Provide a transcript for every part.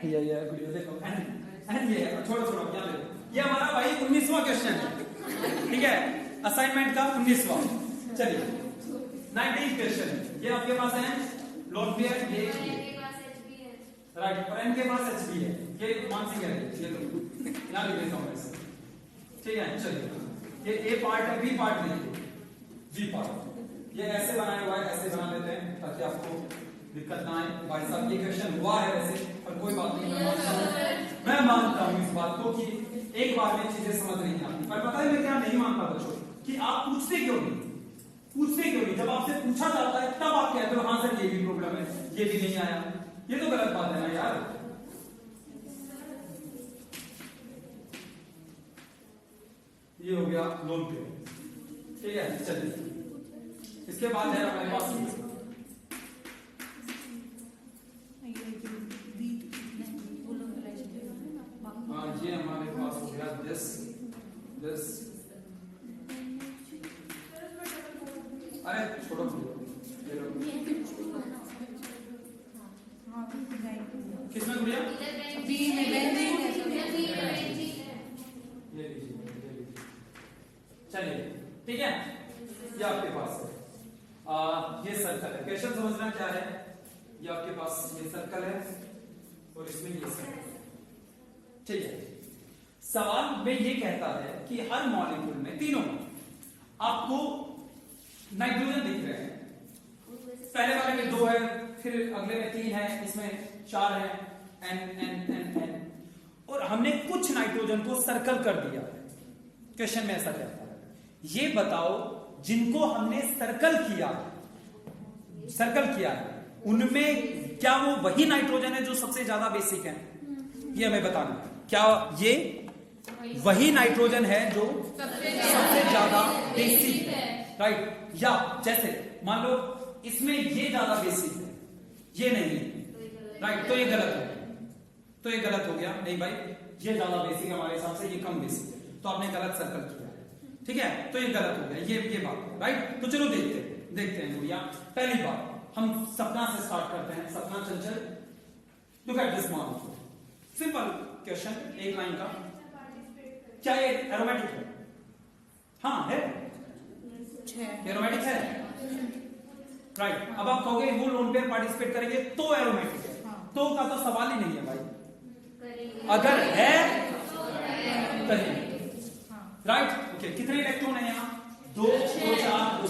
ये वीडियो देखो एंड ये छोड़ो छोड़ो क्या देखो, ये हमारा भाई 19वां क्वेश्चन है, ठीक है, असाइनमेंट का 19वां। चलिए 19th क्वेश्चन, ये आपके पास है लोन पेयर, ये राइट, और एन के पास एच बी है, ये मानसिक है, ये तो यहाँ लिख देता हूँ ऐसे, ठीक है। चलिए ये ए पार्ट है, बी पार्ट देखिए, बी पार्ट ये ऐसे बनाया हुआ है, ऐसे बना लेते हैं ताकि आपको दिक्कत ना आए। भाई साहब ये क्वेश्चन हुआ है वैसे, पर कोई बात नहीं, मैं मानता हूँ इस बात को कि एक बार में चीजें समझ नहीं आती, पर पता है मैं क्या नहीं मानता बच्चों, कि आप पूछते क्यों नहीं, जब आपसे पूछा जाता है तब आप कहते हो हाँ सर ये भी प्रॉब्लम है, ये भी नहीं आया, ये तो गलत बात है ना यार। ये हो गया लोन पे, ठीक है। चलिए इसके बाद है हमारे पास ये हमारे पास हो गया दिस अरे छोड़ो किसमें गुड़िया, चलिए ठीक है, ये आपके पास है ये सर्कल है। क्वेश्चन समझना क्या है, ये आपके पास ये सर्कल है और इसमें ये सर्कल, ठीक है। सवाल में ये कहता है कि हर मॉलिक्यूल में, तीनों में आपको नाइट्रोजन दिख रहे हैं, पहले वाले में 2 है, फिर अगले में 3 है, इसमें 4 है, एन एन एन एन, और हमने कुछ नाइट्रोजन को सर्कल कर दिया है। क्वेश्चन में ऐसा कहता है, ये बताओ जिनको हमने सर्कल किया है उनमें क्या वो वही नाइट्रोजन है जो सबसे ज्यादा बेसिक है, ये हमें बताना है। क्या ये वही नाइट्रोजन है जो सबसे ज्यादा बेसिक है, राइट, या जैसे मान लो इसमें ये ज्यादा बेसिक है, ये नहीं, राइट, तो ये गलत हो गया, नहीं भाई ये ज्यादा बेसिक हमारे हिसाब से, ये कम बेसिक है, तो आपने गलत सर्कल किया है, ठीक है, तो ये गलत हो गया, ये बात, राइट। तो चलो देखते हैं गुड़िया। पहली बात हम सपना से स्टार्ट करते हैं, सपना चंचल, look at this molecule, simple question, एक लाइन का, क्या ये एरोमेटिक है? हाँ है, एरोमेटिक है, राइट। अब आप कहोगे वो लोन पेयर पार्टिसिपेट करेंगे तो एरोमेटिक है, तो का तो सवाल ही नहीं है भाई, अगर है करेंगे, राइट। ओके, कितने इलेक्ट्रॉन है यहाँ? 2 4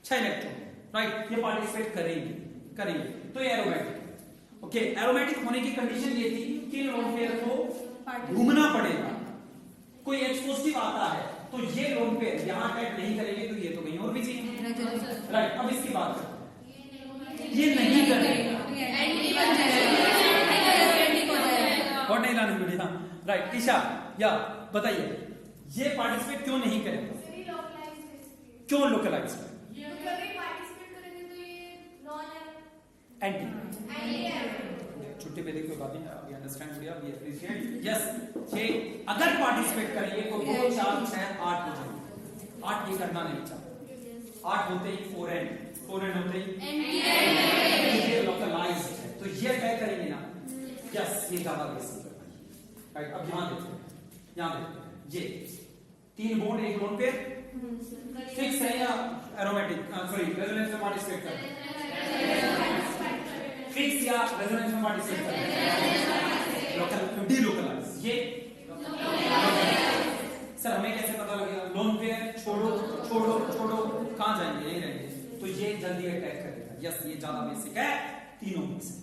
6 इलेक्ट्रॉन, राइट, ये पार्टिसिपेट करेंगे, तो ये एरोमेटिक। ओके, एरोमेटिक होने की कंडीशन ये थी कि लोन पेयर को घूमना पड़ेगा, कोई H पॉजिटिव आता है तो ये लोन पेयर यहाँ अटैक नहीं करेंगे, तो ये तो कहीं और भी चाहिए, राइट। अब इसकी बात करते हैं, ये नहीं करेगा, और नहीं लाने मिली, हाँ राइट। ईशा या बताइए ये पार्टिसिपेट क्यों नहीं करेगा, क्यों लोकलाइज एंटी, छुट्टी पे देखो बात नहीं, अभी अंडरस्टैंड किया, वी अप्रिशिएट, यस। ये अगर पार्टिसिपेट करेंगे तो 2 4 6 8 हो जाएंगे, 8 ये करना नहीं चाहते, 8 होते ही 4 एंड होते ही ये लोकलाइज है, तो ये तय करेंगे ना, यस, ये ज्यादा बेसिक है, राइट। अब यहाँ देखते हैं, ये 3 बॉन्ड, एक लोन पेयर फिक्स है या एरोमेटिक, सॉरी रेजोनेंस में पार्टिसिपेट कर रहे हैं, फिक्स या रेजोनेंस में पार्टिसिपेट कर रहे हैं, लोकल डीलोकलाइज, ये सर हमें कैसे पता लगेगा? लोन पेयर छोड़ो कहां जाएंगे, यही रहेंगे, तो ये जल्दी अटैक करेगा, यस, ये ज्यादा बेसिक है तीनों में से,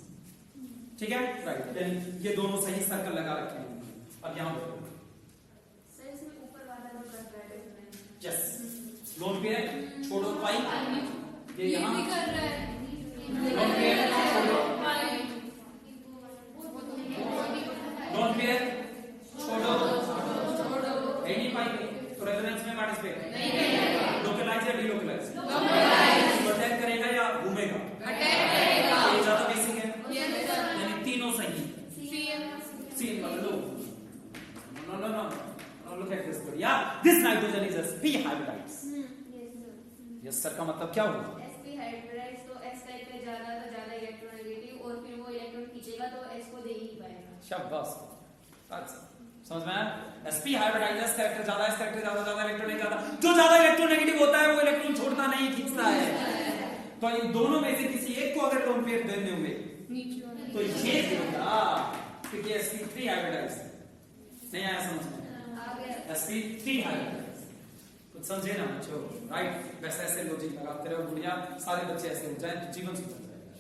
ठीक है, राइट। ये दोनों सही सर्कल लगा रखे हैं। अब यहां देखो, यस, लोन पेयर छोड़ो पाई, ये यहाँ लोन पेयर छोड़ो, लोन पेयर छोड़ो, एनी पाई, तो रेजोनेंस में पार्टिसिपेट लोकलाइज या डीलोकलाइज, अटैक करेगा या घूमेगा, ये ज्यादा बेसिक है, यानी तीनों सही, सी लो, no look at this buddy, yeah, this nitrogen is sp hybridized, yes sir, का मतलब क्या होगा? sp hybridized, तो s टाइप में ज्यादा इलेक्ट्रोनेगेटिव, और फिर वो इलेक्ट्रॉन खींचेगा तो s को देगी शाबाश, समझ में आया? sp हाइब्रिडाइजर्स कैरेक्टर ज्यादा, इस कैरेक्टर ज्यादा इलेक्ट्रॉन नहीं ज्यादा, जो ज्यादा इलेक्ट्रोनेगेटिव होता है वो इलेक्ट्रॉन छोड़ता नहीं, खींचता है। तो इन दोनों में से किसी एक को अगर लोन पेयर देने हुए तो ये होगा, क्योंकि sp3 हाइब्रिडाइज नहीं आया समझ में? sp3 हाइब्रिडाइज, कुछ समझे ना बच्चों? राइट, वैसे ऐसे लॉजिक लगाते रहो, बुढ़िया सारे बच्चे ऐसे हो जाए तो जीवन सुधर जाएगा,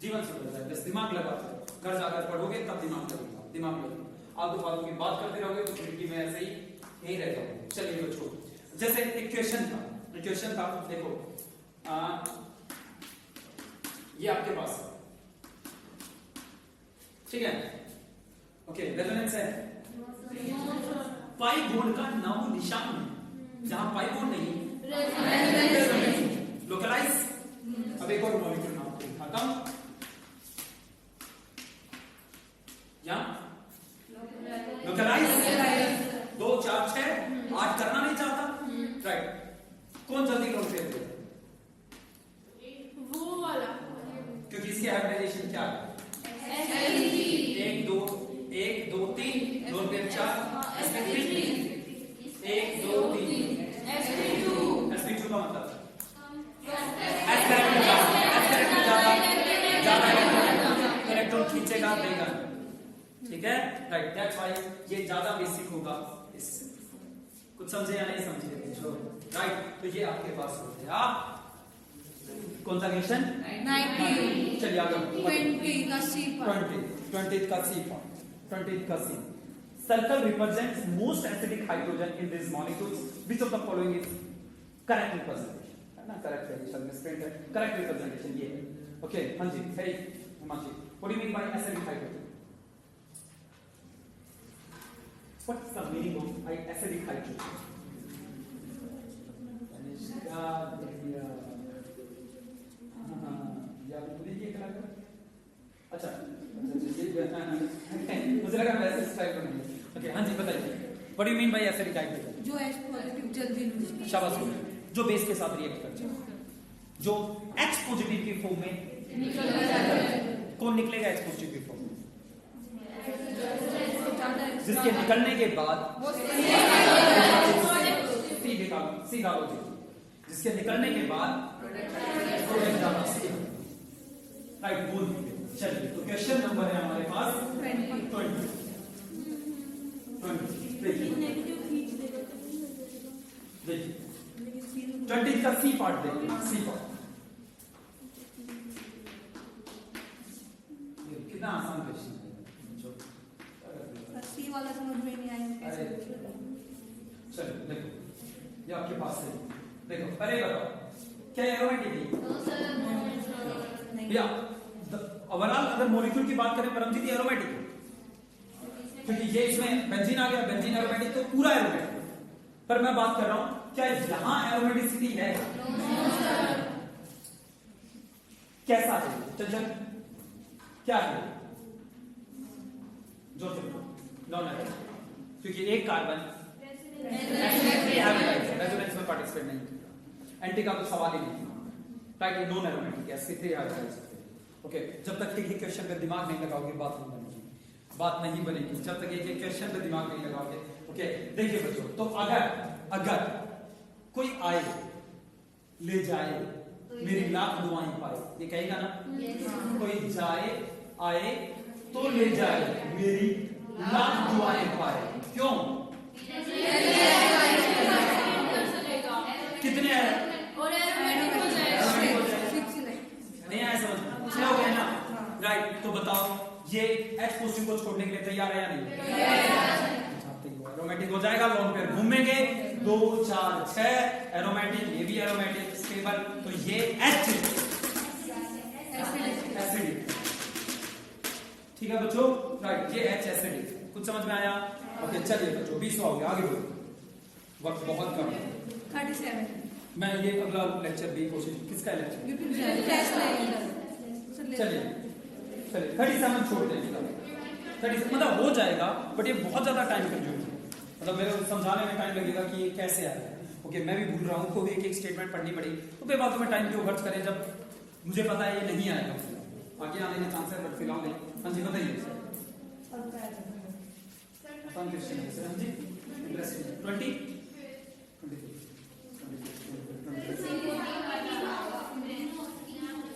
जीवन सुधर जाएगा। बस दिमाग लगाते रहो, घर जाकर पढ़ोगे तब दिमाग लगेगा, दिमाग लगेगा। आलतू फालतू की बात करते रहोगे तो जिंदगी में ऐसे ही यही रह जाओगे। चलिए बच्चों, जैसे एक क्वेश्चन था, देखो ये आपके पास ठीक है, ओके, रेजोनेंस है, पाई बॉन्ड का नामो निशान है, जहां पाई बॉन्ड नहीं लोकलाइज। अब एक और मॉलिक्यूल नाम खत्म, या लोकलाइज 2 4 6 8 करना नहीं चाहता, राइट? कौन जल्दी लोन पेयर देगा? वो वाला, क्योंकि इसकी हाइब्रिडाइजेशन क्या है? 1 2 3 लोन पेयर 4 sp3 1 2 3 sp2 का मतलब ज्यादा इलेक्ट्रॉन खींचेगा देगा, ठीक है, राइट? दैट्स व्हाई ये ज्यादा बेसिक होगा इससे। कुछ समझे या नहीं समझे? राइट, तो ये आपके पास हो गया कौन सा क्वेश्चन? 90। चलिए आगे 20 का C part. Circle represents most acidic hydrogen in these molecules. Which of the following is correct representation? है ना, correct representation में print है, correct representation ये है। Okay, हाँ जी, है Himanshi, what do you mean by acidic hydrogen? What's the meaning of acidic hydrogen? अच्छा, मुझे लगा वैसे स्टाइल में नहीं। ओके, हाँ जी बताइए, what do you mean by acidic hydrogen? जो H पॉजिटिव जल्दी, शाबाश, जो बेस के साथ रिएक्ट कर जाए, जो H पॉजिटिव की फॉर्म में निकल जाए। कौन निकलेगा H पॉजिटिव की फॉर्म में? जिसके निकलने के बाद सीधा लॉजिक, जिसके निकलने के बाद प्रोडक्ट जाना सीधा, राइट? बोल। चलिए, तो क्वेश्चन नंबर है हमारे पास 20। देखिए 20 का सी पार्ट देखते हैं, सी पार्ट कितना आसान क्वेश्चन है, सी वाला समझ में नहीं आया। चलो देखो, ये आपके पास है, देखो पहले बताओ क्या एरोमेटिक है भैया? ओवरऑल अगर मॉलिक्यूल की बात करें परमजीत, ये एरोमेटिक है, क्योंकि ये इसमें बेंजीन आ गया, बेंजीन एरोमेटिक, तो पूरा एरोमेटिक। पर मैं बात कर रहा हूं क्या यहां एरोमेटिसिटी है? कैसा है? चल क्या है? जो नॉन एरोमेटिक, क्योंकि एक कार्बन रेजोनेंस में पार्टिसिपेट नहीं किया, एंटी का तो सवाल ही नहीं, राइट? नॉन एरोमेटिक है, sp3 हाइब्रिडाइज। ओके, जब तक एक क्वेश्चन पे दिमाग नहीं लगाओगे बात नहीं बनेगी, जब तक एक क्वेश्चन पे दिमाग नहीं लगाओगे। ओके, देखिए बच्चों, तो अगर कोई आए ले जाए मेरी लाख दुआएं पाए, ये कहेगा ना? कोई जाए आए तो ले जाए मेरी लाख दुआएं पाए, क्यों? कितने नहीं आया समझ में? क्या हो गया ना, राइट? तो बताओ ये H पॉजिटिव को छोड़ने के लिए तैयार है या नहीं? एरोमेटिक हो जाएगा, लोन पेयर घूमेंगे, 2 4 6 एरोमेटिक, ये भी एरोमेटिक स्टेबल, तो ये H एसिडिक, ठीक है बच्चों, राइट? ये H एसिडिक, कुछ समझ में आया? ओके, चलिए बच्चों 20 हो गया, आगे बढ़ो, वक्त बहुत कम है। 37 मैं ये अगला लेक्चर भी कोशिश, किसका लेक्चर? चलिए 37 छोड़ देंगे, 30 मतलब हो जाएगा, बट ये बहुत ज्यादा टाइम कंज्यूम है, मतलब मेरे समझाने में टाइम लगेगा कि ये कैसे आया है। ओके, मैं भी भूल रहा हूँ, को एक स्टेटमेंट पढ़नी पड़ी, तो कोई बात में टाइम क्यों खर्च करें जब मुझे पता है ये नहीं आएगा, आगे आने के चांस है, बट फिलहाल नहीं। हाँ जी बताइए। आसान क्वेश्चन है सर जी, इंटरेस्टिंग। 20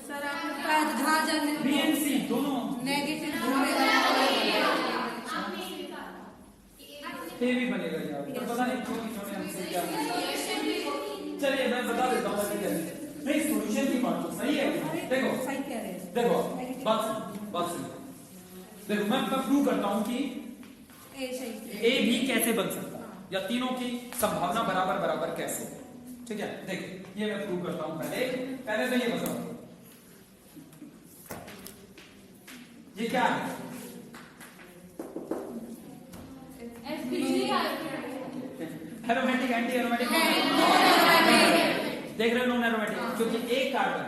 सर आपने बताया जहाँ जाने बी एंड सी दोनों नेगेटिव ये भी बनेगा यार, तो पता नहीं क्यों इन्होंने हमसे क्या। चलिए मैं बता देता हूँ नहीं, सॉल्यूशन की बात तो सही है। देखो सही कह रहे हैं। देखो बात सुनो, देखो मैं प्रूव करता हूँ कि ए सही ए भी कैसे बन सकता है, या तीनों की संभावना बराबर बराबर कैसे। ठीक है, देखो ये मैं प्रूव करता हूँ। पहले तो ये बताओ ये क्या है। एरोमेटिक एंटी एरोमेटिक देख रहे हो, नॉन एरोमेटिक, क्योंकि एक कार्बन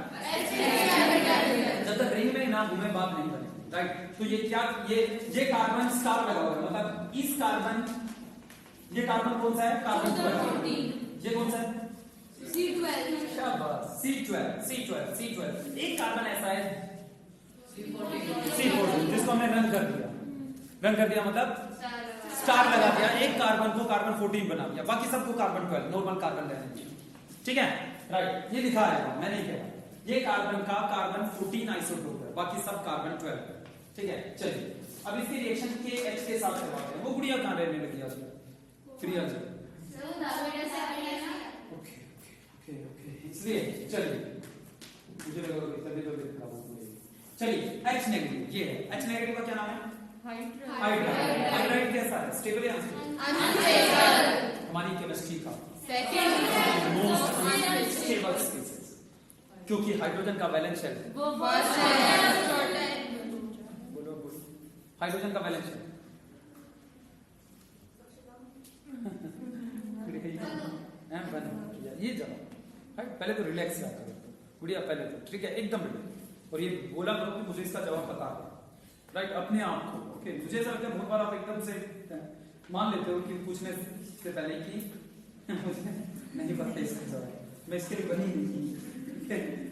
जब तक रिंग में ना घूमे बात नहीं बने, राइट। तो ये क्या, ये कार्बन स्टार लगा हुआ है, मतलब इस कार्बन, ये कार्बन कौन सा है, कार्बन 12, ये कौन सा है C12। एक कार्बन ऐसा है C14 जिसको हमने रंग कर दिया, मतलब स्टार लगा दिया। एक कार्बन को कार्बन 14 बना दिया, बाकी सबको कार्बन 12 नॉर्मल कार्बन रहने दिया। ठीक है, राइट, ये लिखा है, मैं नहीं कह रहा। ये कार्बन का कार्बन 14 आइसोटोप है, बाकी सब कार्बन 12 है। ठीक है, चलिए अब इसकी रिएक्शन के H के साथ करवाते हैं। वो गुड़िया कहां रहने लगी आज, प्रिया जी? ओके, इसलिए चलिए मुझे लगा तभी तो लिखा हूं। चलिए H नेगेटिव, ये है H नेगेटिव का क्या नाम है, हाइड्राइड। कैसा है, स्टेबल या अनस्टेबल? हमारी केमिस्ट्री का मोस्ट अनस्टेबल स्पीसीज, क्योंकि हाइड्रोजन का वैलेंस शेल बोलो हाइड्रोजन का वैलेंस शेल ये जवाब, पहले तो रिलैक्स करो गुड़िया, पहले तो ठीक है एकदम रिलैक्स, और ये बोला करो कि मुझे इसका जवाब पता है, राइट, अपने आप को। ओके, मुझे ऐसा लगता है बहुत बार आप एकदम से मान लेते हो कि पूछने से पहले कि मुझे नहीं पता इसका जवाब, मैं इसके लिए बनी नहीं।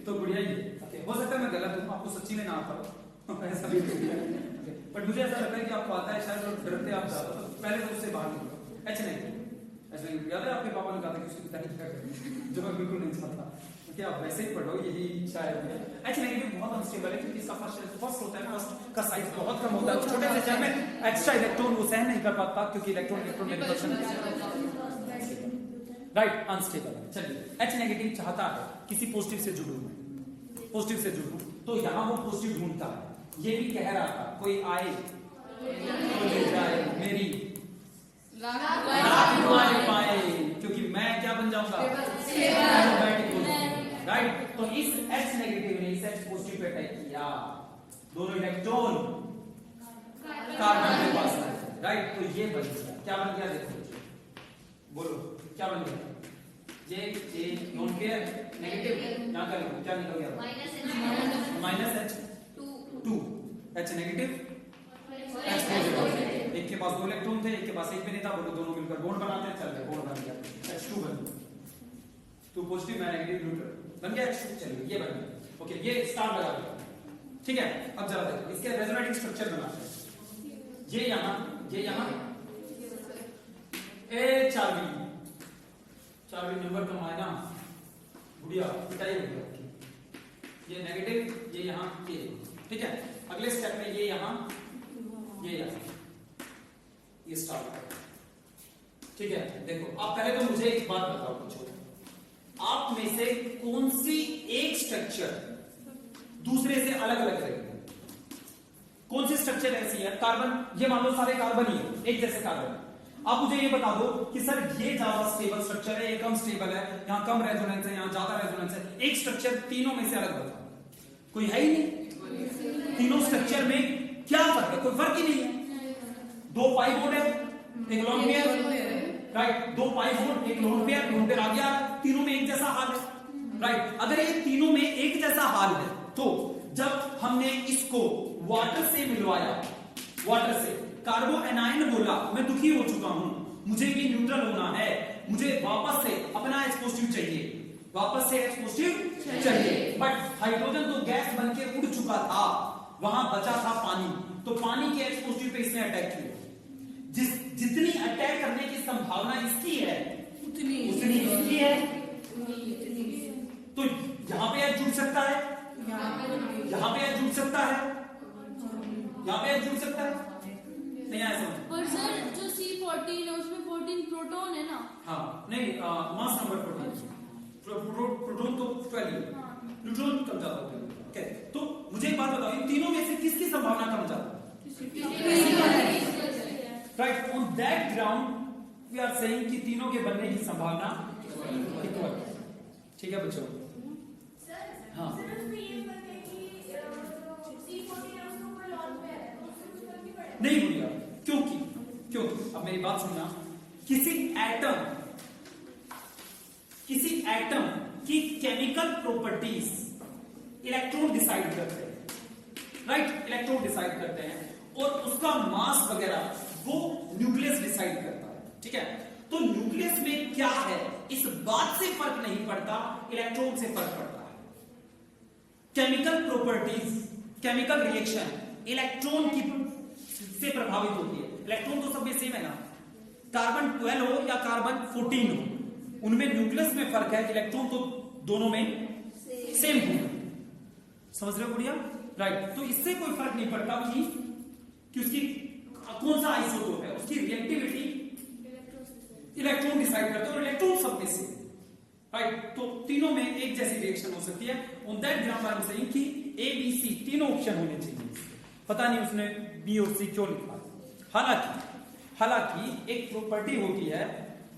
तो गुड़िया ये हो सकता है मैं गलत हूँ, आपको सच्ची में ना आता हो ऐसा भी, बट मुझे ऐसा लगता है कि आपको आता है शायद, और डरते आप ज्यादा, तो पहले तो उससे बाहर निकलो। H नेगेटिव, ऐसा याद है आपके पापा ने कहा था कि उसकी पिता क्या करें, जो मैं बिल्कुल नहीं चाहता कि आप वैसे ही पढ़ो, यही शायद है। H नेगेटिव बहुत अनस्टेबल है, क्योंकि इसका फर्स्ट होता है, फर्स्ट का साइज बहुत कम होता है, छोटे से शेल में एक्स्ट्रा इलेक्ट्रॉन वो सहन नहीं कर पाता, क्योंकि इलेक्ट्रॉन में रिडक्शन, राइट, अनस्टेबल है। चलिए H नेगेटिव चाहता है किसी पॉजिटिव से जुड़ूं, तो यहाँ वो पॉजिटिव ढूंढता है। ये भी कह रहा था कोई आए तो ले जाए मेरी पाए, क्योंकि मैं क्या बन जाऊंगा, राइट। तो इस H नेगेटिव ने इस H पॉजिटिव पे अटैक किया, दोनों इलेक्ट्रॉन कार्बन के पास आए, राइट। तो ये बन गया, क्या बन गया, देखो बोलो क्या बन गया, ये नॉन पेयर नेगेटिव, यहां का क्या निकल गया, -H 2 H negative H positive. एक के पास 2 इलेक्ट्रॉन थे, एक के पास एक भी नहीं था, बोलो दोनों मिलकर बॉन्ड बनाते हैं, चल गया बॉन्ड बन गया, H2 बन गया, 2 पॉजिटिव मैं नेगेटिव न्यूट्रल बन गया H2। चलिए ये बन गया, ओके, ये स्टार लगा दिया। ठीक है, अब जरा देखो इसके रेजोनेटिंग स्ट्रक्चर बनाते हैं। ये यहां ए 4 नंबर कम आया ना गुड़िया, पिटाई हो गया, ये नेगेटिव, ये यहां के, ठीक है। अगले स्टेप में ये यहां ये स्टार, ठीक है। देखो आप पहले तो मुझे एक बात बताओ, पूछो आप में से कौन सी एक स्ट्रक्चर दूसरे से अलग अलग रहेगी, कौन सी स्ट्रक्चर ऐसी है, कार्बन, ये मान लो सारे कार्बन ही है, एक जैसे कार्बन, आप मुझे ये बता दो कि सर ये ज्यादा स्टेबल स्ट्रक्चर है, ये कम स्टेबल है, यहां कम रेजोनेंस है, यहां ज्यादा रेजोनेंस है, एक स्ट्रक्चर तीनों में से अलग बताओ, कोई है ही नहीं। तीनों स्ट्रक्चर में क्या फर्क है, कोई फर्क ही नहीं है। 2 पाई बोर्ड है, एक लोन पेयर, राइट, 2 पाई बोर्ड, एक लोन पेयर आ गया, तीनों में एक जैसा हाल है, राइट। अगर ये तीनों में एक जैसा हाल है, तो जब हमने इसको वाटर से मिलवाया, वाटर से कार्बो एनायन बोला, मैं दुखी हो चुका हूं, मुझे भी न्यूट्रल होना है, मुझे वापस से अपना H पॉजिटिव चाहिए, वापस से H पॉजिटिव चाहिए, बट हाइड्रोजन तो गैस बनके उड़ चुका था, वहां बचा था पानी, तो पानी के H पॉजिटिव पे इसने अटैक किया। जितनी अटैक करने की संभावना इसकी है उतनी इसकी है। तो यहां पे H जुड़ सकता है, यहां पे H जुड़ सकता है, यहां पे H जुड़ सकता है, नहीं आया समझ? पर सर जो C14 है उसमें 14 प्रोटॉन है ना? हाँ नहीं, मास नंबर 14, प्रोटॉन तो 12 है, न्यूट्रॉन कम ज्यादा होते हैं। ओके, तो मुझे एक बात बताओ, इन तीनों में से किसकी संभावना कम ज्यादा? Right, on that ground we are saying कि तीनों के बनने की संभावना इक्वल है। ठीक है बच्चों? हाँ नहीं भूलिया, क्योंकि अब मेरी बात सुनना, किसी एटम की केमिकल प्रॉपर्टीज इलेक्ट्रॉन डिसाइड करते हैं, राइट? इलेक्ट्रॉन डिसाइड करते हैं और उसका मास वगैरह वो न्यूक्लियस डिसाइड करता है। ठीक है, तो न्यूक्लियस में क्या है इस बात से फर्क नहीं पड़ता, इलेक्ट्रॉन से फर्क पड़ता है। Chemical properties, chemical reaction electron की से प्रभावित होती है। इलेक्ट्रॉन तो सब में सेम है ना, कार्बन 12 हो या कार्बन 14 हो, उनमें न्यूक्लियस में फर्क है, इलेक्ट्रॉन तो दोनों में सेम हो। समझ रहे हो गुड़िया? राइट, तो इससे कोई फर्क नहीं पड़ता कि उसकी कौन सा आइसोटोप है, उसकी रिएक्टिविटी इलेक्ट्रॉन डिसाइड करते हैं और इलेक्ट्रॉन सब में से, राइट? तो तीनों में एक जैसी रिएक्शन हो सकती है। On that ground I am saying कि ए बी सी तीनों ऑप्शन होने चाहिए। पता नहीं उसने बी और सी क्यों लिखा। हालांकि एक प्रॉपर्टी होती है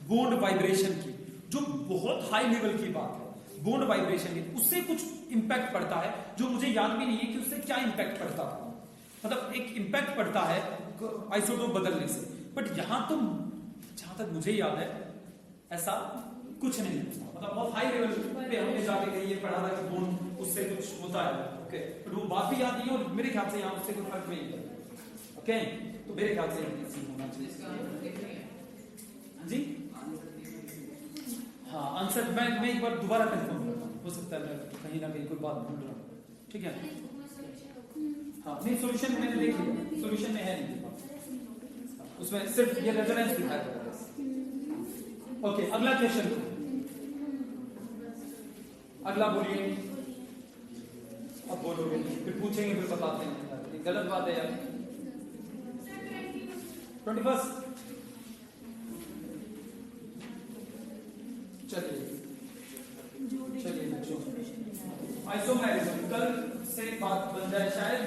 बॉन्ड वाइब्रेशन की, जो बहुत हाई लेवल की बात है। बॉन्ड वाइब्रेशन की उससे कुछ इंपैक्ट पड़ता है, जो मुझे याद भी नहीं है कि उससे क्या इंपैक्ट पड़ता था। मतलब एक इंपैक्ट पड़ता है आइसोटोप बदलने से, बट यहां तो जहां तक मुझे याद है ऐसा कुछ नहीं होता। मतलब बहुत हाई लेवल पे हमने जाके कहीं ये पढ़ा था कि बॉन्ड उससे कुछ होता है। ओके, बट वो बात भी याद नहीं है और मेरे ख्याल से यहाँ उससे कोई फर्क नहीं पड़ता। ओके, तो मेरे ख्याल से होना चाहिए। हाँ जी, हाँ आंसर मैं एक बार दोबारा कंफर्म करता हूँ, हो सकता है मैं कहीं ना कहीं कोई बात भूल रहा हूँ। ठीक है, हाँ नहीं सॉल्यूशन मैंने देख लिया, सॉल्यूशन में है नहीं, उसमें सिर्फ ये रेजोनेंस दिखाया गया है। ओके, अगला क्वेश्चन, अगला बोलिए। अब बोलोगे फिर पूछेंगे फिर बताते हैं, गलत बात है यार। 21 चलिए बच्चों, आइसोमेरिज्म कल से बात बन जाए, शायद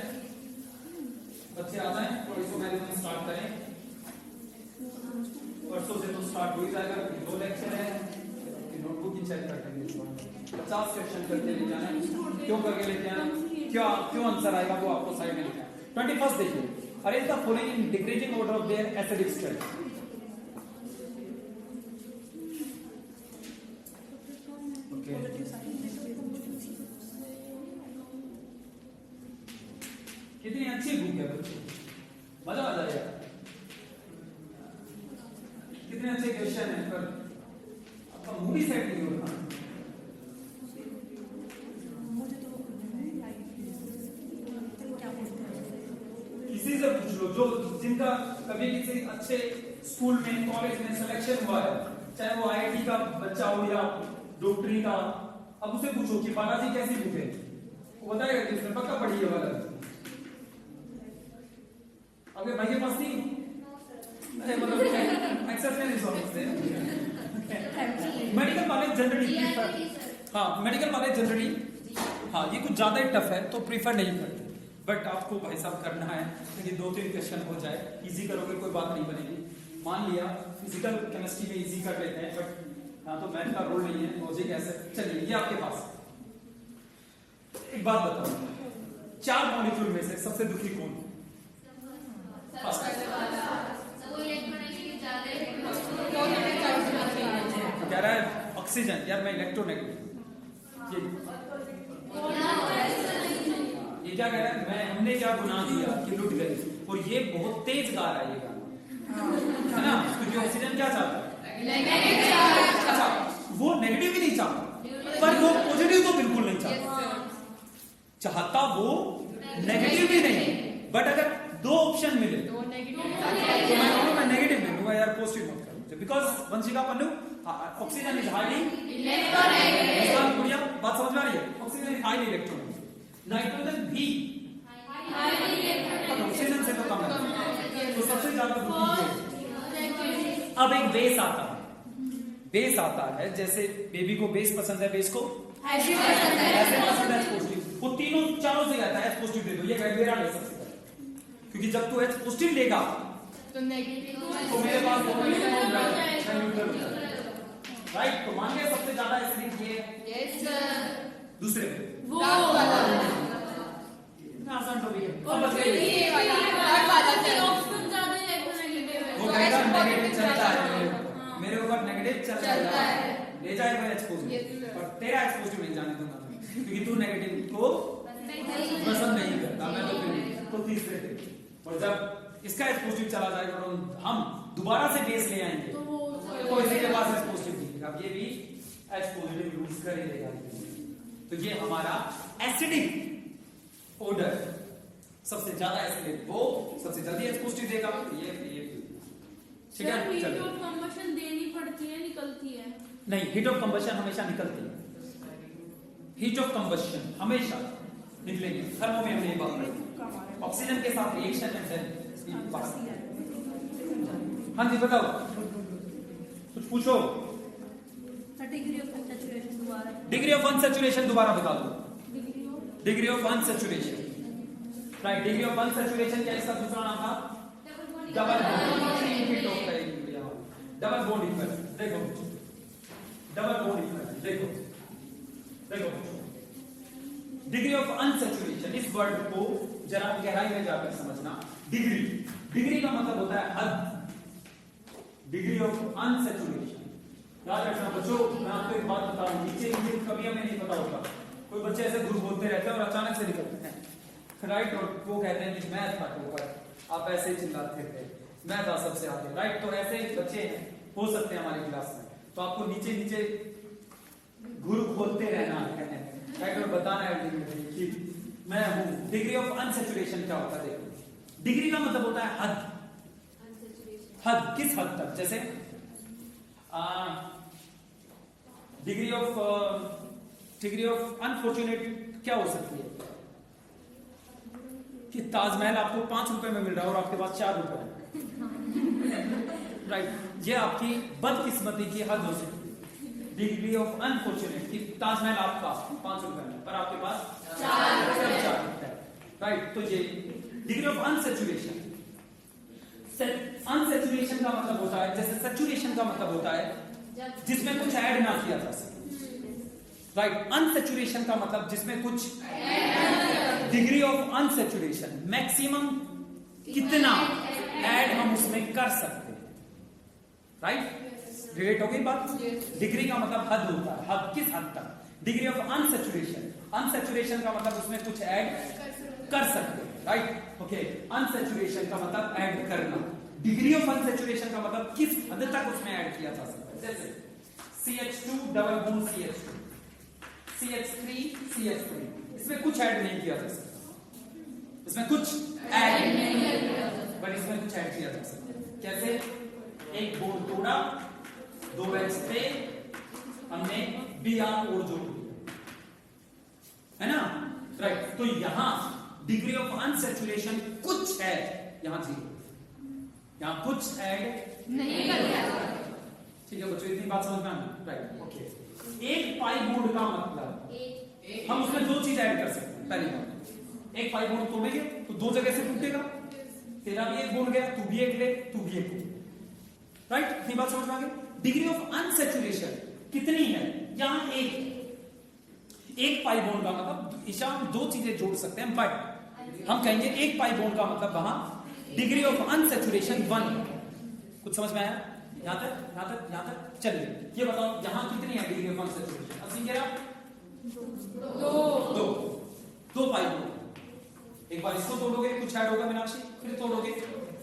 बच्चे आ जाए तो आइसोमेरिज्म स्टार्ट करें। परसों से तो स्टार्ट हो ही जाएगा, 2 लेक्चर है, नोटबुक ही चेक कर लेंगे। 50 क्वेश्चन करके लेके आना, क्यों करके लेके आना, क्यों आंसर आएगा वो आपको साइड में लिखा है। 21 देखिए, arrange the following in decreasing order of their acidic strength. कितनी अच्छी बुक है बच्चों, मजा आ जाएगा। कितने अच्छे क्वेश्चन है, पर आपका मूवी सेट नहीं होता। किसी से पूछ लो जो जिनका कभी किसी अच्छे स्कूल में कॉलेज में सिलेक्शन हुआ है, चाहे वो आईआईटी का बच्चा हो या डॉक्टरी का, अब उसे पूछो कि बालाजी कैसी बुक है, वो बताएगा कि उसने पक्का पढ़ी है बालाजी। अगर भाई के पास नहीं, अरे मतलब एक्सेस नहीं समझते। मेडिकल कॉलेज जनरली हाँ मेडिकल कॉलेज जनरली हाँ ये कुछ ज्यादा ही टफ है तो प्रीफर नहीं करते, बट आपको भाई साहब करना है कि 2-3 क्वेश्चन हो जाए, इजी करोगे कोई बात नहीं बनेगी। मान लिया फिजिकल केमिस्ट्री में इजी कर लेते हैं, बट यहाँ तो मैथ का रोल नहीं है, लॉजिक ऐसे। चलिए ये आपके पास एक बात बताओ, 4 मॉलिक्यूल में से सबसे दुखी कौन? कह रहा है ऑक्सीजन, यार मैं इलेक्ट्रोनेगेटिव। ये क्या कह रहा है, मैं हमने क्या गुनाह किया कि लुट गए, और ये बहुत तेज गा रहा है ये गाना, है ना? क्योंकि ऑक्सीजन क्या चाहता है, अच्छा वो नेगेटिव भी नहीं चाहता, पर वो पॉजिटिव तो बिल्कुल नहीं चाहता। चाहता वो नेगेटिव भी नहीं, बट अगर दो ऑप्शन मिले तो मैं कहूँ मैं नेगेटिव ले लूंगा यार, पॉजिटिव मत करूँ, because Vanshika Pannu oxygen is highly बढ़िया बात समझ में आ रही है। Oxygen is highly electron, nitrogen भी ऑक्सीजन से तो कम है, तो सबसे ज्यादा अब एक बेस आता है, बेस आता है, जैसे बेबी को बेस पसंद है, बेस को ऐसे पसंद है पॉजिटिव, वो तीनों चारों से कहता है पॉजिटिव दे दो, ये वेरा ले सकते हैं, क्योंकि जब तू एच पॉजिटिव लेगा तो नेगेटिव तो मेरे पास राइट, तो मान लिया सबसे ज्यादा एसिडिक ये दूसरे वो आसान टॉपिक है, और समझ गए? ऑप्शन ज्यादा इलेक्ट्रोनेगेटिव है, वो कहेगा नेगेटिव चलता है, मेरे ऊपर नेगेटिव चलता है, ले जाएगा एच पॉजिटिव, और तेरा एच पॉजिटिव नहीं जाने दूंगा, क्योंकि तू नेगेटिव को पसंद नहीं करता, मैं तो फिर तो तीसरे थे, और जब इसका एच पॉजिटिव चला जाएगा और हम दोबारा से बेस ले आएंगे तो इसी के पास एच पॉजिटिव दिखेगा, ये भी एच पॉजिटिव यूज कर ही देगा। तो ये हमारा एसिडिक ऑर्डर, सबसे ज्यादा एसिडिक वो सबसे जल्दी एच पॉजिटिव देगा, ये ठीक है। हीट ऑफ कंबशन देनी पड़ती है, निकलती है नहीं, हीट ऑफ कंबशन हमेशा निकलती है, हीट ऑफ कंबशन हमेशा निकलेंगे, थर्मो में हमने ये बात करी, ऑक्सीजन के साथ रिएक्शन है। हाँ जी बताओ, कुछ पूछो। डिग्री ऑफ अनसैचुरेशन दोबारा, डिग्री ऑफ अनसैचुरेशन दोबारा बता दो, degree of unsaturation, right, degree of unsaturation क्या इसका दूसरा नाम था? डबल बॉन्ड इफेक्ट, देखो डबल बॉन्ड इफेक्ट, देखो डिग्री ऑफ अनसैचुरेशन, इस वर्ड को जरा गहराई में जाकर समझना। डिग्री का मतलब होता है हद, डिग्री ऑफ अनसैचुरेशन, याद रखना बच्चों। मैं आपको एक बात बता रहा हूं, नीचे कभी हमें नहीं पता होता, कोई बच्चे ऐसे ग्रुप बोलते रहते हैं और अचानक से निकलते हैं, राइट, और वो कहते हैं कि मैं था टॉपर, आप ऐसे ही चिल्लाते थे, मैं था सबसे आगे, राइट, तो ऐसे बच्चे हो सकते हैं हमारी क्लास में, तो आपको नीचे ग्रुप बोलते रहना है, राइट, और बताना है कि मैं हूं। डिग्री ऑफ अनसैचुरेशन क्या होता है? देखो, डिग्री का मतलब होता है हद, हद किस हद तक, जैसे डिग्री ऑफ अनफॉर्चुनेट क्या हो सकती है कि ताजमहल आपको 5 रुपए में मिल रहा है और आपके पास 4 रुपए है, राइट, ये आपकी बदकिस्मती की हद हो सकती है। डिग्री ऑफ अनफॉर्चुनेट कि ताजमहल आपका 5 रुपए में पर आपके पास 4 रुपए, राइट, तो ये डिग्री ऑफ अनसैचुरेशन। अनसैचुरेशन का मतलब होता है, जैसे सैचुरेशन का मतलब होता है जिसमें कुछ ऐड ना किया जा सके, राइट, अनसैचुरेशन का मतलब जिसमें कुछ, डिग्री ऑफ अनसैचुरेशन मैक्सिमम कितना ऐड हम उसमें कर सकते हैं, राइट, रिलेट हो गई बात। डिग्री का मतलब हद होता है, हद किस हद तक। डिग्री ऑफ अनसैचुरेशन, अनसैचुरेशन का मतलब उसमें कुछ ऐड कर सकते हैं, राइट, ओके, अनसैचुरेशन का मतलब ऐड करना, डिग्री ऑफ अनसैचुरेशन का मतलब किस हद तक उसमें ऐड किया जा सकता है, जैसे CH2 double bond CH2, CH3 CH3, इसमें कुछ ऐड नहीं किया जा सकता, इसमें कुछ ऐड नहीं, पर इसमें कुछ ऐड किया जा सकता है, कैसे? एक बॉन्ड तोड़ा, 2 H थे, हमने Br और जोड़ दिया, है ना, राइट, तो यहां डिग्री ऑफ अनसैचुरेशन कुछ है, यहां 0, यहां कुछ ऐड नहीं कर, ठीक है बच्चों, इतनी बात समझ में आना, राइट, ओके। एक पाई बॉन्ड का मतलब हम उसमें 2 चीज ऐड कर सकते हैं। पहली बात, एक पाई बॉन्ड तोड़ेंगे तो 2 जगह से टूटेगा, तेरा भी एक बॉन्ड गया, तू भी एक ले, तू भी एक, राइट, इतनी बात समझ में आ गई। डिग्री ऑफ अनसैचुरेशन कितनी है? यहां एक पाई बॉन्ड का मतलब ईशा हम 2 चीजें जोड़ सकते हैं, बट हम कहेंगे एक पाई बॉन्ड का मतलब वहां डिग्री ऑफ अनसैचुरेशन 1। कुछ समझ में आया? यहां तक चलिए, ये बताओ यहां कितनी है डिग्री ऑफ अनसैचुरेशन? अब सिंगेरा 2 पाई बॉन्ड, एक बार इसको तोड़ोगे कुछ ऐड होगा मीनाक्षी, फिर तोड़ोगे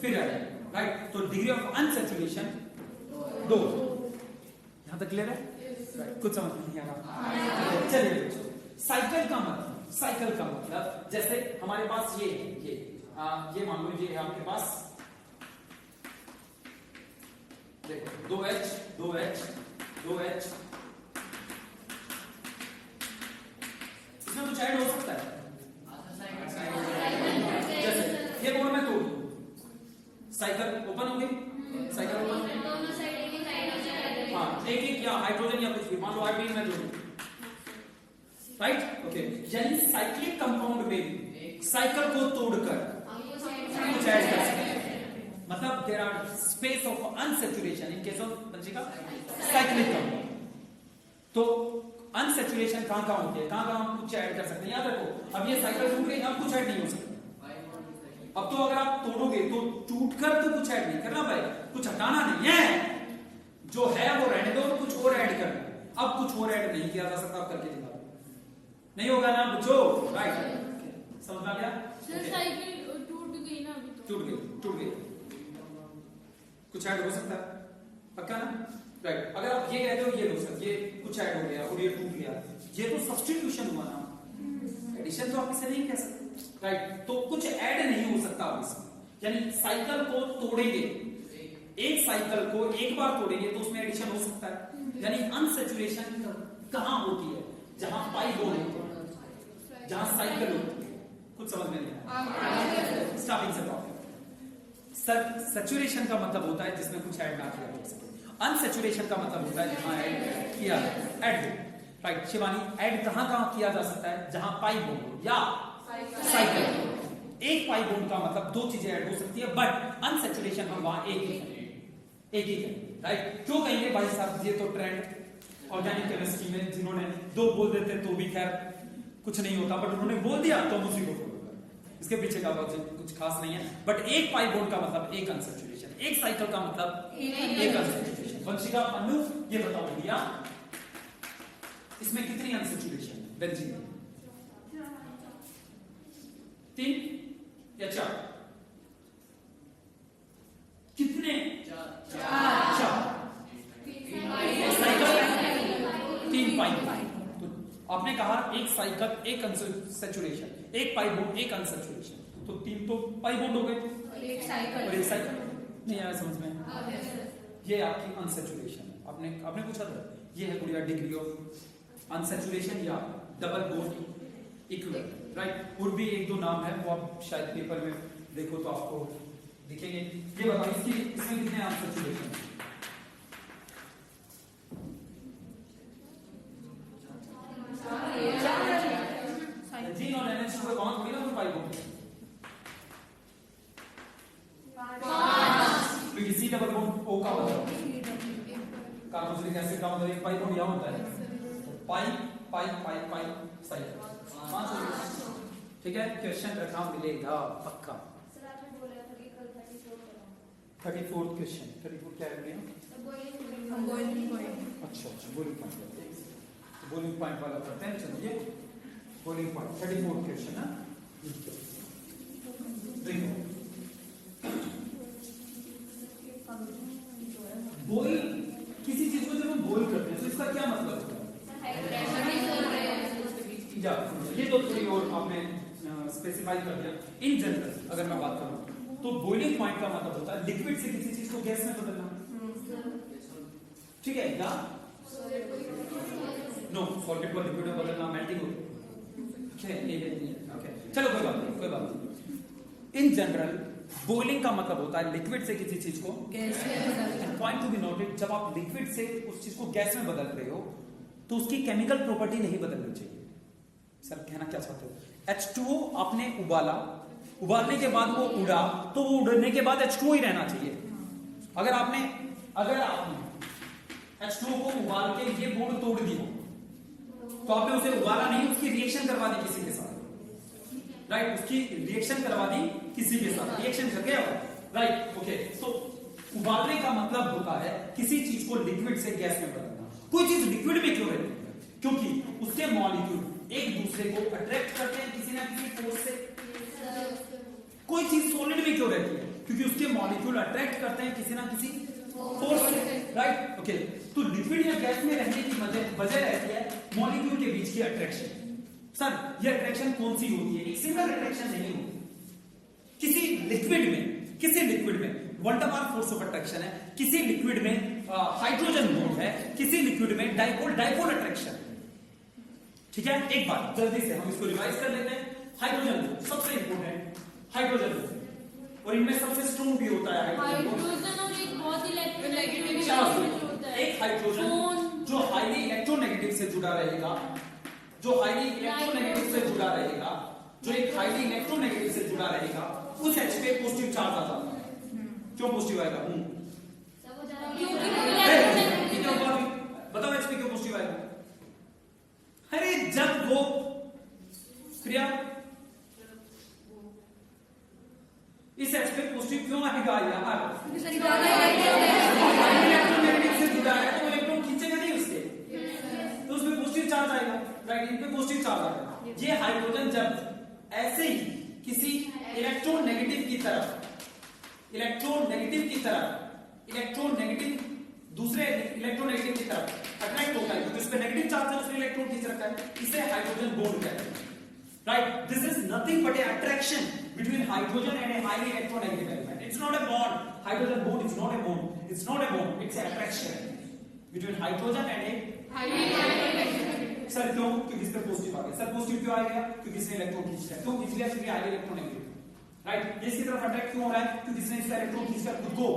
फिर ऐड, राइट, तो डिग्री ऑफ अनसैचुरेशन 2। यहां तक क्लियर है? कुछ समझ नहीं आ रहा? चलिए, साइकिल का मतलब जैसे हमारे पास ये ये मान लो ये है आपके पास, देखो 2H 2H 2H, इसमें कुछ ऐड हो सकता है जैसे ये बोर्ड में तोड़ दूं, साइकिल ओपन हो गई, साइकिल ओपन, हाँ एक या हाइड्रोजन या कुछ भी, मान लो हाइड्रोजन में जोड़ूं, राइट ओके। यानी साइक्लिक कंपाउंड में साइकिल को तोड़कर कुछ ऐड कर सकते हैं, मतलब there are space of unsaturation in case of पंचिका साइक्लिक कंपाउंड। तो अनसैचुरेशन कहां कहां होती है, कहां कहां हम कुछ ऐड कर सकते हैं, याद रखो। अब ये साइकिल टूट गई, अब कुछ ऐड नहीं हो सकता। अब तो अगर आप तोड़ोगे तो टूटकर तो कुछ ऐड नहीं करना भाई, कुछ हटाना नहीं है, जो है वो रहने दो, कुछ और ऐड करना। अब कुछ और ऐड नहीं किया जा सकता, अब करके दिखाओ, नहीं होगा ना बच्चों, राइट समझ में आ गया। साइकिल टूट गई ना अभी तो, टूट गई, कुछ ऐड हो सकता है, पक्का ना, राइट। अगर आप ये कहते हो ये लो सर, ये कुछ ऐड हो गया और ये टूट गया, ये तो सब्स्टिट्यूशन हुआ ना, एडिशन तो आप इसे नहीं कह सकते, राइट। तो कुछ ऐड नहीं हो सकता अब इसमें, यानी साइकिल को तोड़ेंगे, एक साइकिल को एक बार तोड़ेंगे तो उसमें एडिशन हो सकता है। यानी अनसैचुरेशन कहां होती है, जहां पाई बॉन्ड होती है, जहां साइकिल होती है, कुछ समझ में नहीं आया, स्टार्टिंग से प्रॉब्लम। सैचुरेशन का मतलब होता है जिसमें कुछ ऐड ना किया जा सके, अनसैचुरेशन का मतलब होता है जहां ऐड किया, ऐड हो, राइट। शिवानी ऐड कहां कहां किया जा सकता है, जहां पाई बॉन्ड हो या साइकिल। एक पाई बॉन्ड का मतलब दो चीजें ऐड हो सकती है, बट अनसैचुरेशन हम वहां एक ही है, राइट। क्यों कहेंगे भाई साहब, ये तो ट्रेंड ऑर्गेनिक केमिस्ट्री में जिन्होंने दो बोल देते तो भी खैर कुछ नहीं होता, बट उन्होंने बोल दिया तो हम उसी को फॉलो कर, इसके पीछे का कुछ खास नहीं है। बट एक पाई बॉन्ड का मतलब एक अनसैचुरेशन, एक साइकिल का मतलब एक अनसैचुरेशन। वंशिका अनु ये बताओ भैया, इसमें कितनी अनसैचुरेशन है बेंजीन में, 3 या 4? कितने? 4। 3 पाई। तो आपने कहा एक साइकिल एक अनसैचुरेशन, एक पाई बॉन्ड एक अनसैचुरेशन, तो 3 तो पाई बॉन्ड हो गए, एक साइकिल और एक साइकिल नहीं आया समझ में। ये आपकी अनसैचुरेशन, आपने पूछा था, ये है गुड़िया डिग्री ऑफ अनसैचुरेशन या डबल बॉन्ड इक्विवेलेंट, राइट। और भी एक दो नाम है, वो आप शायद पेपर में देखो तो आपको दिखेंगे। ये बताओ इसमें कितने अनसैचुरेशन है? जीन और NH2 का कौन थोड़ी ना कोई पाई बॉन्ड, क्योंकि C डबल बॉन्ड O का मतलब कार्बोक्सिलिक एसिड का मतलब एक पाई बॉन्ड यहां होता है, पाई पाई पाई पाई साइकिल 5 हो गए, ठीक है। क्वेश्चन रखा मिलेगा पक्का। 34th क्वेश्चन, 34 क्या है भैया? अच्छा बोलिंग पॉइंट वाला करते हैं, चलिए बोलिंग पॉइंट 34th क्वेश्चन है। देखो बॉइल, किसी चीज को जब हम बॉइल करते हैं तो इसका क्या मतलब होता है? ये तो थोड़ी और आपने स्पेसिफाई कर दिया। इन जनरल अगर मैं बात करूं तो बॉइलिंग पॉइंट का मतलब होता है लिक्विड से किसी चीज को गैस में बदलना, ठीक है, या नो सॉलिड को लिक्विड में बदलना, मेल्टिंग हो, ओके चलो कोई बात नहीं। इन जनरल बॉइलिंग का मतलब होता है लिक्विड से किसी चीज को गैस में बदलना। पॉइंट टू बी नोटेड, जब आप लिक्विड से उस चीज को गैस में बदल रहे हो तो उसकी केमिकल प्रॉपर्टी नहीं बदलनी चाहिए। सर कहना क्या चाहते हो? H2O आपने उबालने के बाद वो उड़ा, तो वो उड़ने के बाद H2O ही रहना चाहिए। अगर आपने H2O को उबाल के ये बॉन्ड तोड़ दिया तो आपने उसे उबाला नहीं, उसकी रिएक्शन करवा दी किसी के साथ, राइट। उसकी रिएक्शन करवा दी किसी के साथ, रिएक्शन कर गया, राइट ओके। तो उबालने का मतलब होता है किसी चीज को लिक्विड से गैस में बदलना। कोई चीज लिक्विड में क्यों रहती है? क्योंकि उसके मॉलिक्यूल एक दूसरे को अट्रैक्ट करते हैं किसी ना किसी फोर्स से। कोई चीज सॉलिड में क्यों रहती है? क्योंकि उसके मॉलिक्यूल अट्रैक्ट करते हैं किसी ना किसी फोर्स से, राइट ओके। तो लिक्विड या गैस में रहने की वजह रहती है मॉलिक्यूल के बीच की अट्रैक्शन। सर ये अट्रैक्शन कौन सी होती है? एक सिंगल अट्रैक्शन नहीं होती, किसी लिक्विड में वंडरवाल फोर्स ऑफ अट्रैक्शन है, किसी लिक्विड में हाइड्रोजन बॉन्ड है, किसी लिक्विड में डाइपोल अट्रैक्शन। ठीक है, एक बार जल्दी से हम इसको रिवाइज कर लेते हैं। हाइड्रोजन बॉन्ड सबसे इंपोर्टेंट, हाइड्रोजन बॉन्ड, और इनमें सबसे स्ट्रॉन्ग भी होता है हाइड्रोजन और एक बहुत इलेक्ट्रोनेगेटिव होता है। एक हाइड्रोजन जो हाईली इलेक्ट्रोनेगेटिव से जुड़ा रहेगा, जो हाईली इलेक्ट्रोनेगेटिव से जुड़ा रहेगा, जो एक हाईली इलेक्ट्रोनेगेटिव से जुड़ा रहेगा, उस H पे पॉजिटिव चार्ज आ जाता है। क्यों पॉजिटिव आएगा? बताओ H पे क्यों पॉजिटिव आएगा? अरे जब वो प्रिया इस H पे पॉजिटिव क्यों आएगा यार? इलेक्ट्रोनेगेटिव से जुड़ा है तो इलेक्ट्रॉन खींचेगा नहीं उसके, तो उसमें पॉजिटिव चार्ज आएगा, राइट? इन पे पॉजिटिव चार्ज आएगा। ये हाइड्रोजन जब ऐसे ही किसी इलेक्ट्रोनेगेटिव की तरफ दूसरे इलेक्ट्रोनेगेटिव की तरफ अट्रैक्ट होता है, क्योंकि उस पे नेगेटिव चार्ज है, उसने इलेक्ट्रॉन खींच रखा है, इसे हाइड्रोजन बॉन्ड कहते हैं, right? This is nothing but A attraction between hydrogen and a highly electronegative element. It's not a bond, hydrogen bond is not a bond, it's not a bond, it's a attraction between hydrogen and a highly electronegative. Sir क्यों? क्योंकि इस पे positive आ गया। Sir positive क्यों आ गया? क्योंकि इसने electron खींच लिया। क्यों खींच लिया? क्योंकि हाईली इलेक्ट्रोनेगेटिव, राइट? इसकी तरफ अट्रैक्ट क्यों हो रहा है? क्योंकि इसने इसका इलेक्ट्रॉन खींचकर खुद को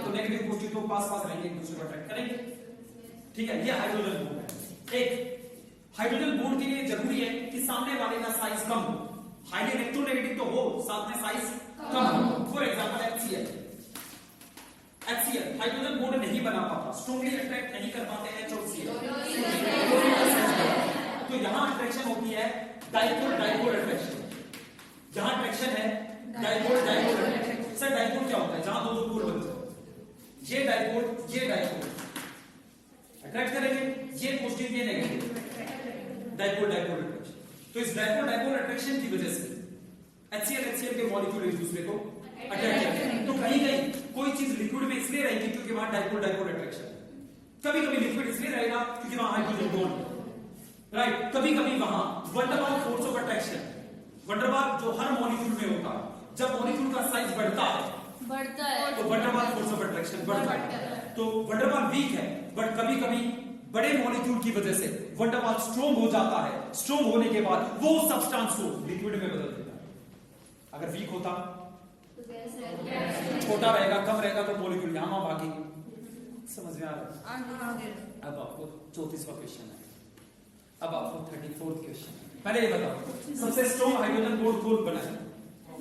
तो नेगेटिव पॉजिटिव तो पास रहेंगे, एक दूसरे को अट्रैक्ट करेंगे। ठीक है, ये हाइड्रोजन बॉन्ड है। एक हाइड्रोजन बॉन्ड के लिए जरूरी है कि सामने वाले का साइज कम हो, हाईली इलेक्ट्रोनेगेटिव तो हो, साथ में साइज कम हो। For example HCl hydrogen bond नहीं बना पाता, स्ट्रांगली अट्रैक्ट नहीं कर पाते H और Cl, तो यहां अट्रैक्शन होती है डाइपोल अट्रैक्शन। जहां अट्रैक्शन है डाइपोल अट्रैक्शन। सर डाइपोल क्या होता है? जहां दो ध्रुव बनते हैं, ये डाइपोल अट्रैक्ट करेंगे, ये पॉजिटिव ये नेगेटिव, डाइपोल अट्रैक्शन। तो इस डाइपोल अट्रैक्शन की वजह से HCl के मॉलिक्यूल एक दूसरे को अट्रैक्ट करते हैं। तो कहीं कोई चीज लिक्विड में इसलिए रहेगी क्योंकि वहां डाइपोल अट्रैक्शन है, कभी लिक्विड इसलिए रहेगा क्योंकि वहां हाइड्रोजन बॉन्ड, राइट? कभी वहां van der Waals force of attraction, van der Waals जो हर मॉलिक्यूल में होता है, जब मॉलिक्यूल का साइज बढ़ता है तो वंडरवाल फोर्स ऑफ अट्रैक्शन बढ़ता है। तो वंडरवाल वीक है, बट कभी बड़े मॉलिक्यूल की वजह से वंडरवाल स्ट्रॉन्ग हो जाता है। स्ट्रॉन्ग होने के बाद वो सब्सटेंस को लिक्विड में बदल देता है। अगर वीक होता, छोटा रहेगा, कम रहेगा, तो मॉलिक्यूल यहां भागी। समझ में आ रहा है? अब आपको 34वां क्वेश्चन है, अब आपको 34th क्वेश्चन। पहले ये बताओ सबसे स्ट्रॉन्ग हाइड्रोजन बॉन्ड कौन बना है?